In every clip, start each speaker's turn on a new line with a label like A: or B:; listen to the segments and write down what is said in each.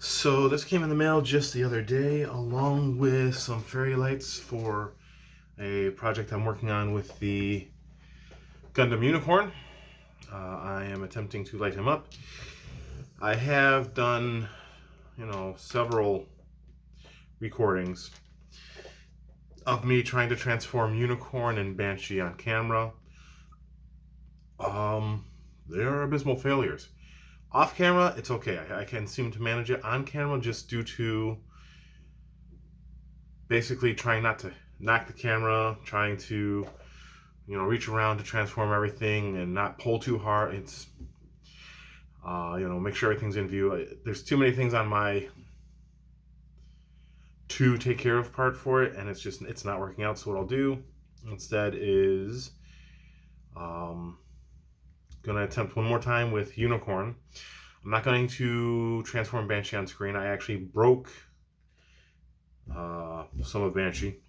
A: So this came in the mail just the other day, along with some fairy lights for a project I'm working on with the Gundam Unicorn. I am attempting to light him up. I have done, several recordings of me trying to transform Unicorn and Banshee on camera. They are abysmal failures. Off camera, it's okay. I can seem to manage it. On camera, just due to basically trying not to knock the camera, trying to, reach around to transform everything and not pull too hard. It's, make sure everything's in view. There's too many things on my to take care of part for it, and it's not working out. So what I'll do instead is gonna attempt one more time with Unicorn. I'm not going to transform Banshee on screen. I actually broke some of Banshee.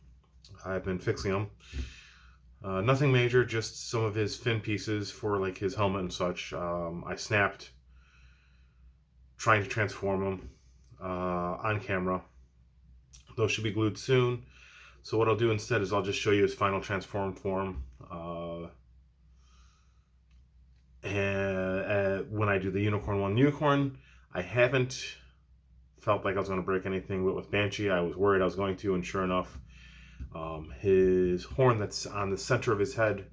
A: I've been fixing them. Nothing major, just some of his fin pieces for like his helmet and such. I snapped trying to transform him on camera. Those should be glued soon. So what I'll do instead is I'll just show you his final transformed form. And when I do the Unicorn, I haven't felt like I was going to break anything with Banshee. I was worried I was going to, and sure enough, his horn that's on the center of his head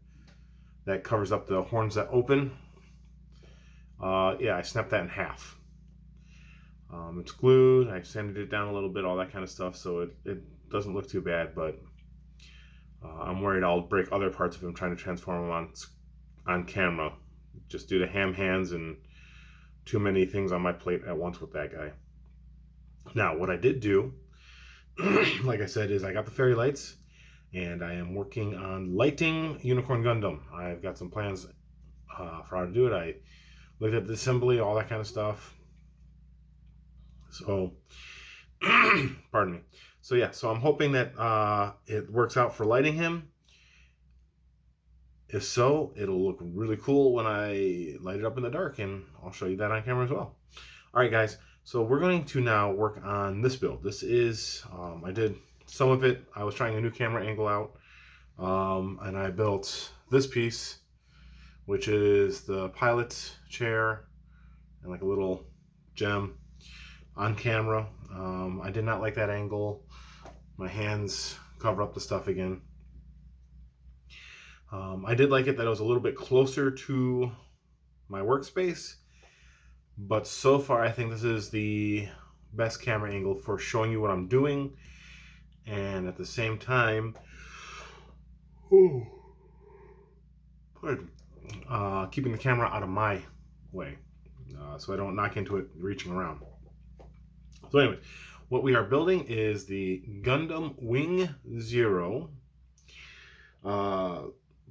A: that covers up the horns that open, I snapped that in half. It's glued. I sanded it down a little bit, all that kind of stuff, so it doesn't look too bad, but I'm worried I'll break other parts of him trying to transform him on camera, just due to ham hands and too many things on my plate at once with that guy. Now, what I did do, like I said, is I got the fairy lights, and I am working on lighting Unicorn Gundam. I've got some plans for how to do it. I looked at the assembly, all that kind of stuff. So, pardon me. So yeah, so I'm hoping that it works out for lighting him. If so, it'll look really cool when I light it up in the dark, and I'll show you that on camera as well. All right, guys. So we're going to now work on this build. This is, I did some of it. I was trying a new camera angle out, and I built this piece, which is the pilot chair and like a little gem on camera. I did not like that angle. My hands cover up the stuff again. I did like it that it was a little bit closer to my workspace, but so far I think this is the best camera angle for showing you what I'm doing, and at the same time, keeping the camera out of my way, so I don't knock into it reaching around. So anyways, what we are building is the Gundam Wing Zero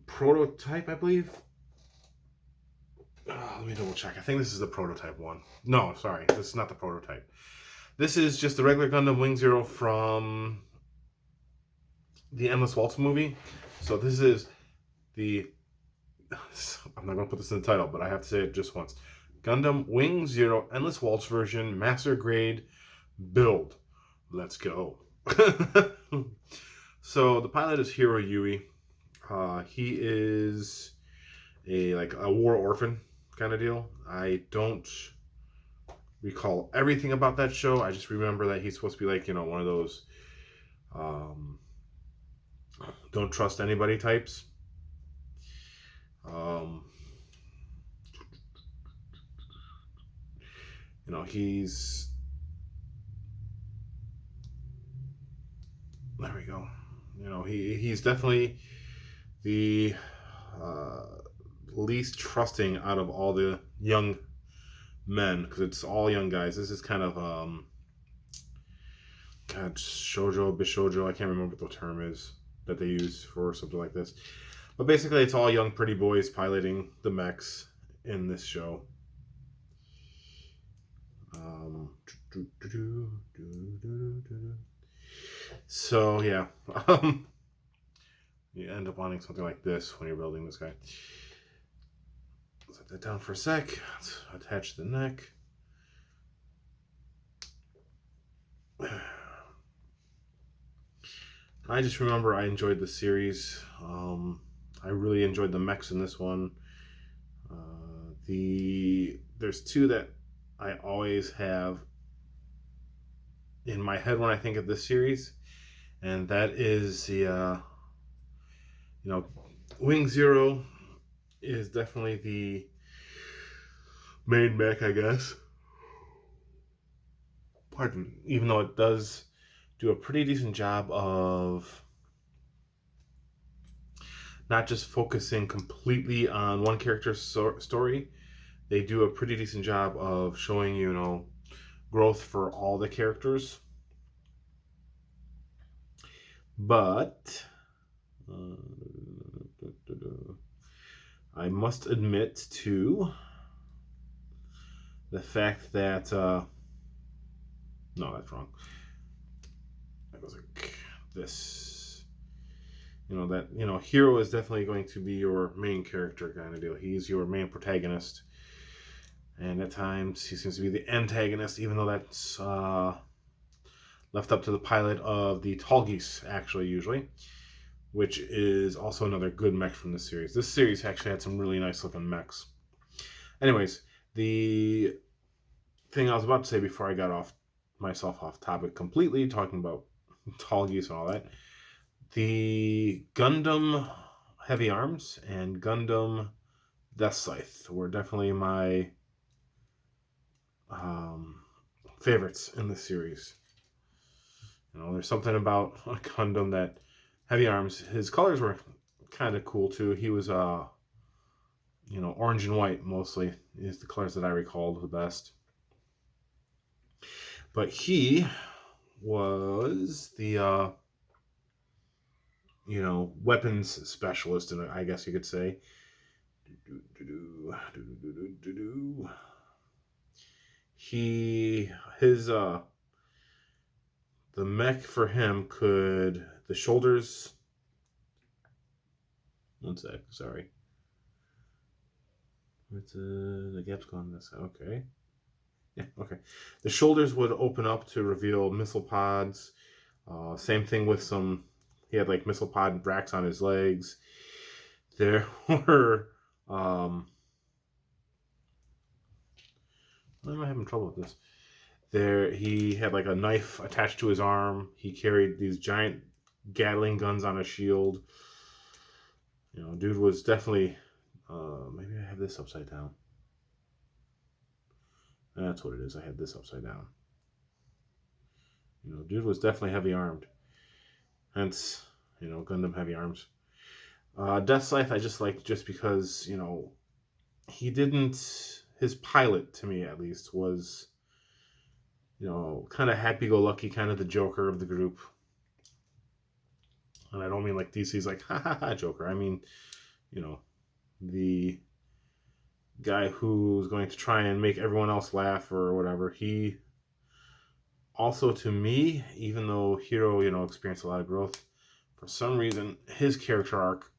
A: prototype, I believe. Let me double check. I think this is the prototype one. No, sorry, this is not the prototype. This is just the regular Gundam Wing Zero from the Endless Waltz movie. So this is the, I'm not going to put this in the title, but I have to say it just once. Gundam Wing Zero Endless Waltz version, master grade build. Let's go. So the pilot is Hiro Yui. He is a war orphan kind of deal. I don't recall everything about that show. I just remember that he's supposed to be like, one of those don't trust anybody types. He's, there we go. He's definitely the least trusting out of all the young men, because it's all young guys. This is kind of shoujo, bishoujo. I can't remember what the term is that they use for something like this, but basically it's all young pretty boys piloting the mechs in this show. So yeah, you end up wanting something like this when you're building this guy. Set that down for a sec. Let's attach the neck. I just remember I enjoyed the series. I really enjoyed the mechs in this one. There's two that I always have in my head when I think of this series, and that is the Wing Zero is definitely the main mech, I guess. Pardon me. Even though it does do a pretty decent job of not just focusing completely on one character's story, they do a pretty decent job of showing growth for all the characters. But I must admit to the fact that no, that's wrong. That goes like this. Hero is definitely going to be your main character kind of deal. He's your main protagonist, and at times he seems to be the antagonist, even though that's left up to the pilot of the Tall Geese, actually, usually, which is also another good mech from this series. This series actually had some really nice looking mechs. Anyways, the thing I was about to say before I got myself off topic completely, talking about Tall Geese and all that, the Gundam Heavy Arms and Gundam Death Scythe were definitely my favorites in the series. There's something about a Gundam that Heavy Arms, his colors were kind of cool too. He was orange and white mostly is the colors that I recalled the best. But he was the weapons specialist, and I guess you could say. The mech for him could the shoulders. One sec, sorry. The gap's gone this. Okay. Yeah, okay. The shoulders would open up to reveal missile pods. Same thing with he had like missile pod racks on his legs. There were, why am I having trouble with this? He had like a knife attached to his arm. He carried these giant Gatling guns on a shield. Dude was definitely, maybe I have this upside down. That's what it is. I had this upside down. Dude was definitely heavy armed. Hence, Gundam Heavy Arms. Death Scythe I just liked just because, he didn't, his pilot, to me at least, was, kind of happy-go-lucky, kind of the Joker of the group. And I don't mean like DC's like, ha ha ha, Joker. I mean, the guy who's going to try and make everyone else laugh or whatever. He also, to me, even though Hero, experienced a lot of growth, for some reason, his character arc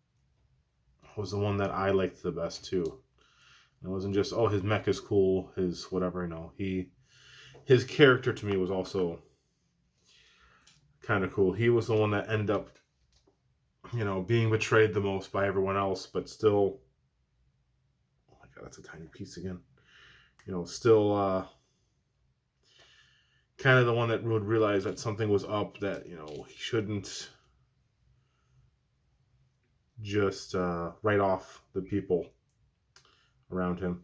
A: was the one that I liked the best too. It wasn't just, his mech is cool, his whatever, his character to me was also kind of cool. He was the one that ended up, being betrayed the most by everyone else, but still, oh my god, that's a tiny piece again. Still kind of the one that would realize that something was up, that, he shouldn't just write off the people around him.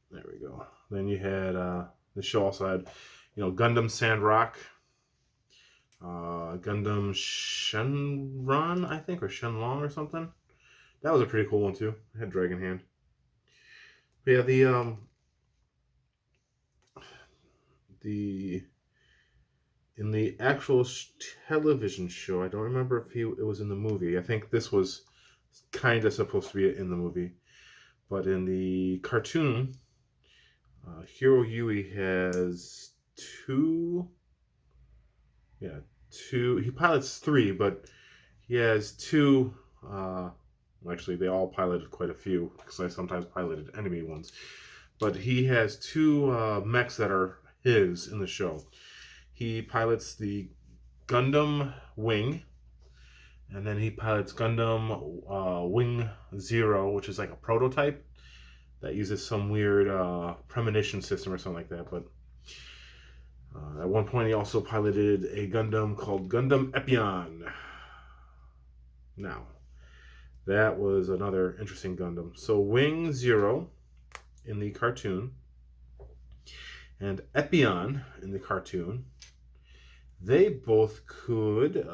A: There we go. Then you had the show also had, Gundam Sandrock, Gundam Shenron, I think, or Shenlong or something. That was a pretty cool one too. It had Dragon Hand. But yeah, in the actual television show, I don't remember if it was in the movie. I think this was kind of supposed to be in the movie, but in the cartoon, Hiro Yui has two. He pilots three, but he has two. Actually, they all piloted quite a few because I sometimes piloted enemy ones. But he has two mechs that are his in the show. He pilots the Gundam Wing, and then he pilots Gundam Wing Zero, which is like a prototype that uses some weird premonition system or something like that. But at one point, he also piloted a Gundam called Gundam Epion. Now, that was another interesting Gundam. So, Wing Zero in the cartoon and Epion in the cartoon, they both could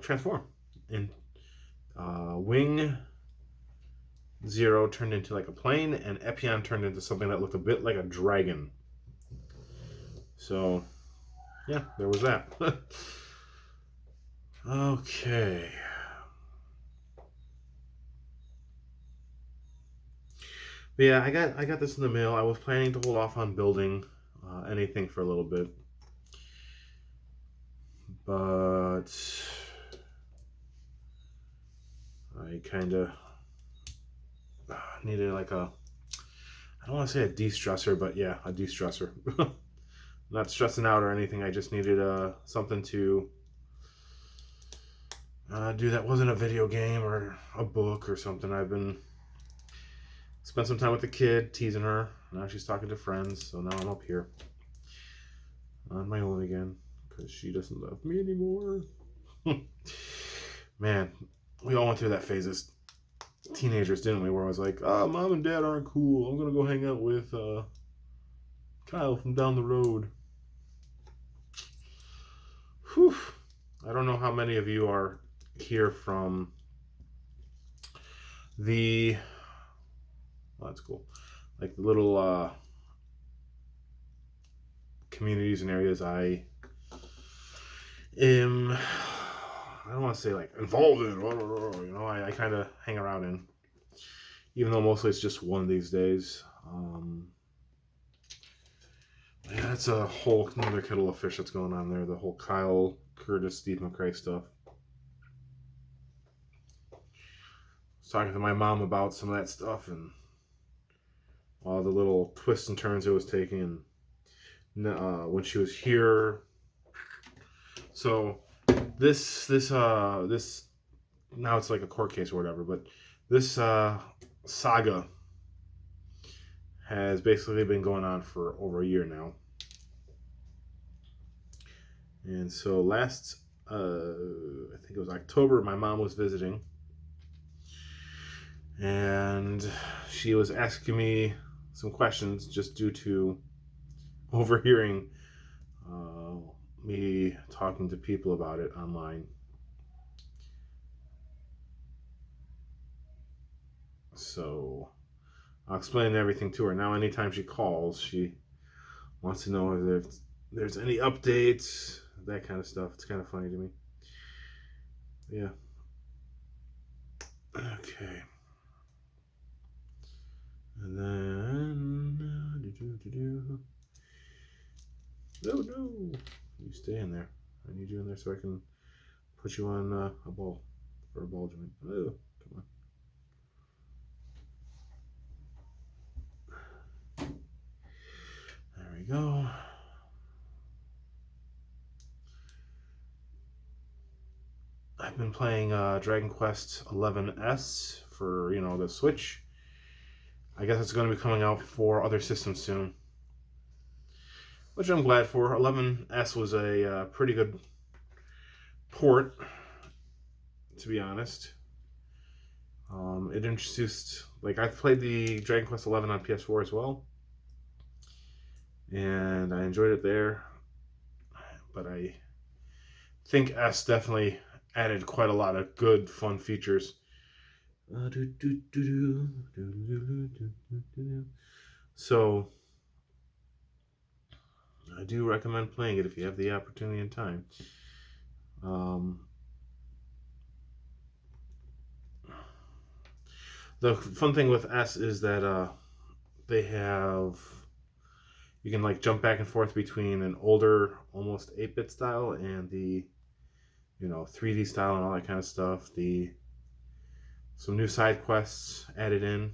A: transform. And Wing Zero turned into like a plane, and Epion turned into something that looked a bit like a dragon. So, yeah, there was that. Okay. But yeah, I got this in the mail. I was planning to hold off on building anything for a little bit, but I kind of needed like a, I don't want to say a de-stressor, but yeah, a de-stressor. Not stressing out or anything. I just needed something to do that wasn't a video game or a book or something. I've been spent some time with the kid, teasing her. Now she's talking to friends, so now I'm up here on my own again because she doesn't love me anymore. Man, we all went through that phase as teenagers, didn't we? Where I was like, "Oh, mom and dad aren't cool. I'm gonna go hang out with Kyle from down the road." Whew. I don't know how many of you are here from the. Oh, that's cool. Like the little communities and areas I am. I don't want to say like involved in. You know, I kind of hang around in, even though mostly it's just one these days. Yeah, that's a whole another kettle of fish that's going on there. The whole Kyle, Curtis, Steve McRae stuff. I was talking to my mom about some of that stuff and all the little twists and turns it was taking when she was here. So this now it's like a court case or whatever, but this saga has basically been going on for over a year now. And so last, I think it was October, my mom was visiting. And she was asking me some questions just due to overhearing me talking to people about it online. So I'll explain everything to her. Now, anytime she calls, she wants to know if there's any updates, that kind of stuff. It's kind of funny to me. Yeah. Okay. And then... No. You stay in there. I need you in there so I can put you on a ball for a ball joint. Oh, come on. There we go. I've been playing Dragon Quest XI for, the Switch. I guess it's going to be coming out for other systems soon, which I'm glad for. 11S was a pretty good port, to be honest. It introduced, I've played the Dragon Quest XI on PS4 as well, and I enjoyed it there, but I think S definitely added quite a lot of good, fun features. So, I do recommend playing it if you have the opportunity and time. The fun thing with S is that they have, you can jump back and forth between an older, almost 8-bit style and the 3D style and all that kind of stuff. Some new side quests added in.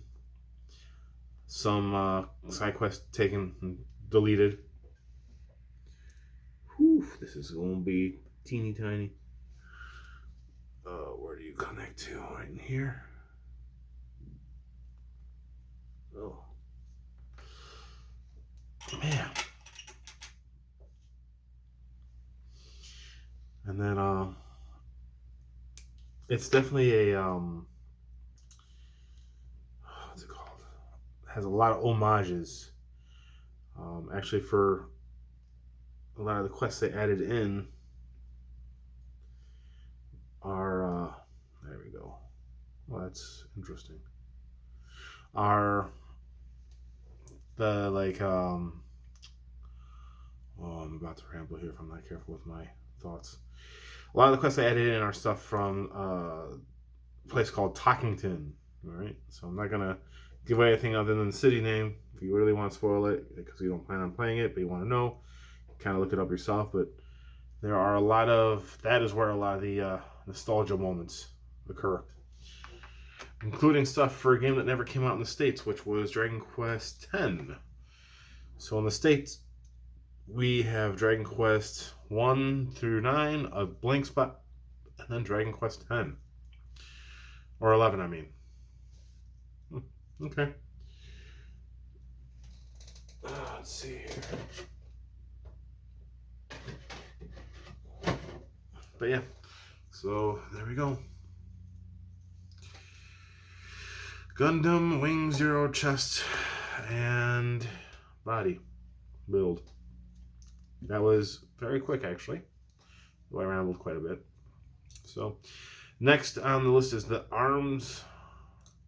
A: Some side quests taken and deleted. Whew, this is going to be teeny tiny. Where do you connect to? Right in here. Oh. Man. And then it's definitely a what's it called? It has a lot of homages. Actually, for a lot of the quests they added in are there we go. Well, that's interesting. Are the I'm about to ramble here if I'm not careful with my thoughts. A lot of the quests I added in are stuff from a place called Talkington. All right, so I'm not gonna give away anything other than the city name. If you really want to spoil it, because you don't plan on playing it, but you want to know, kind of look it up yourself. But there are that is where a lot of the nostalgia moments occur, including stuff for a game that never came out in the States, which was Dragon Quest X. So in the States, we have Dragon Quest 1 through 9, a blank spot, and then Dragon Quest X. Or 11, I mean. Okay. Let's see here. But yeah, so there we go. Gundam Wing Zero chest and body build. That was very quick, actually. Though I rambled quite a bit. So, next on the list is the arms,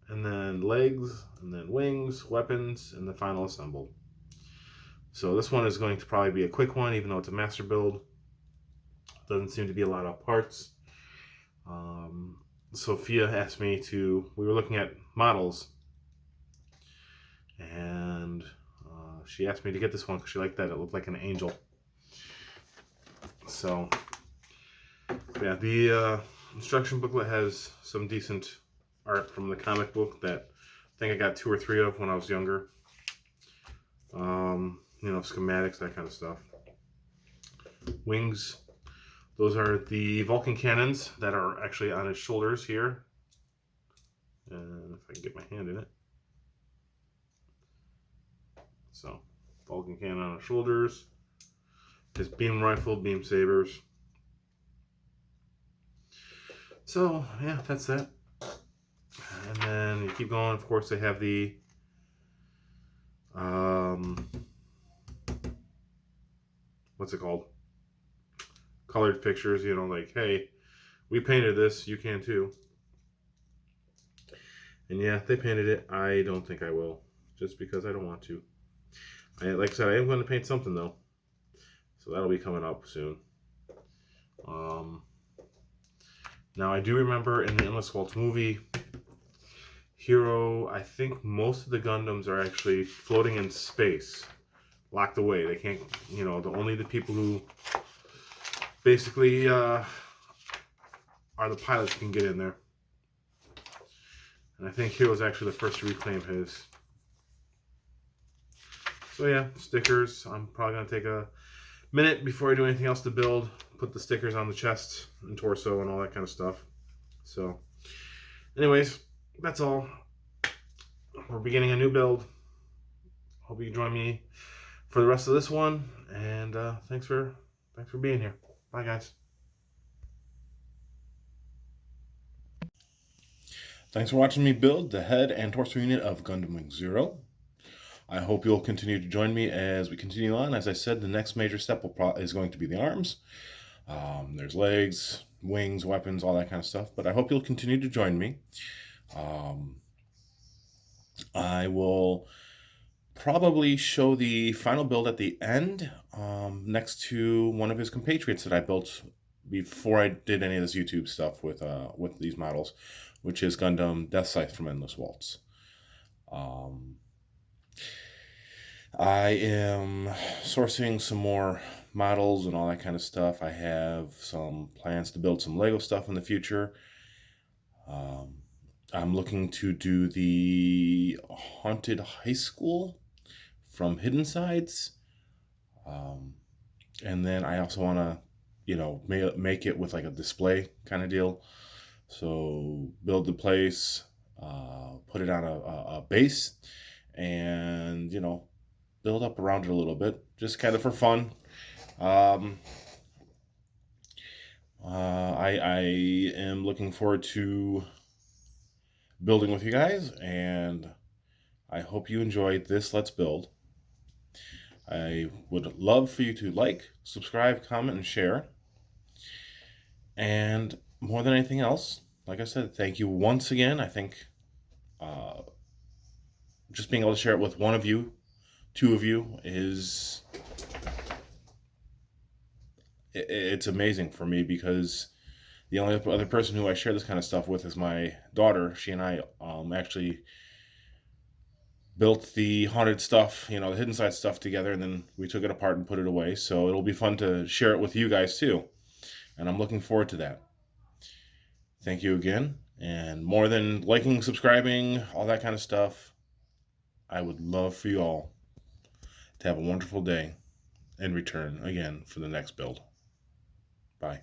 A: and then legs, and then wings, weapons, and the final assembled. So this one is going to probably be a quick one, even though it's a master build. Doesn't seem to be a lot of parts. Sophia asked me we were looking at models, and she asked me to get this one because she liked that. It looked like an angel. So, yeah, the instruction booklet has some decent art from the comic book that I think I got 2 or 3 of when I was younger. Schematics, that kind of stuff. Wings. Those are the Vulcan cannons that are actually on his shoulders here. And if I can get my hand in it. So, Vulcan cannon on his shoulders. His beam rifle, beam sabers. So, yeah, that's that. And then you keep going. Of course, they have the what's it called? Colored pictures, like, hey, we painted this, you can too. And yeah, they painted it. I don't think I will, just because I don't want to. Like I said, I am going to paint something though, so that'll be coming up soon. Now I do remember in the Endless Waltz movie, Hero, I think most of the Gundams are actually floating in space, locked away. They can't, only the people who basically are the pilots can get in there. And I think Hero's actually the first to reclaim his. So yeah, stickers. I'm probably going to take a minute before I do anything else to build. Put the stickers on the chest and torso and all that kind of stuff. So, anyways, that's all. We're beginning a new build. Hope you join me for the rest of this one. And thanks for being here. Bye, guys. Thanks for watching me build the head and torso unit of Gundam Wing Zero. I hope you'll continue to join me as we continue on. As I said, the next major step is going to be the arms. There's legs, wings, weapons, all that kind of stuff. But I hope you'll continue to join me. I will probably show the final build at the end next to one of his compatriots that I built before I did any of this YouTube stuff with these models, which is Gundam Death Scythe from Endless Waltz. I am sourcing some more models and all that kind of stuff. I have some plans to build some Lego stuff in the future. I'm looking to do the Haunted High School from Hidden Sides. And then I also want to, make it with like a display kind of deal. So build the place, put it on a base, and build up around it a little bit, just kind of for fun. Um, I am looking forward to building with you guys, and I hope you enjoyed this Let's Build. I would love for you to like, subscribe, comment, and share. And more than anything else, like I said, thank you once again. I think uh, just being able to share it with one of you, two of you, it's amazing for me, because the only other person who I share this kind of stuff with is my daughter. She and I actually built the haunted stuff, the hidden side stuff together, and then we took it apart and put it away. So it'll be fun to share it with you guys too. And I'm looking forward to that. Thank you again. And more than liking, subscribing, all that kind of stuff, I would love for you all to have a wonderful day and return again for the next build. Bye.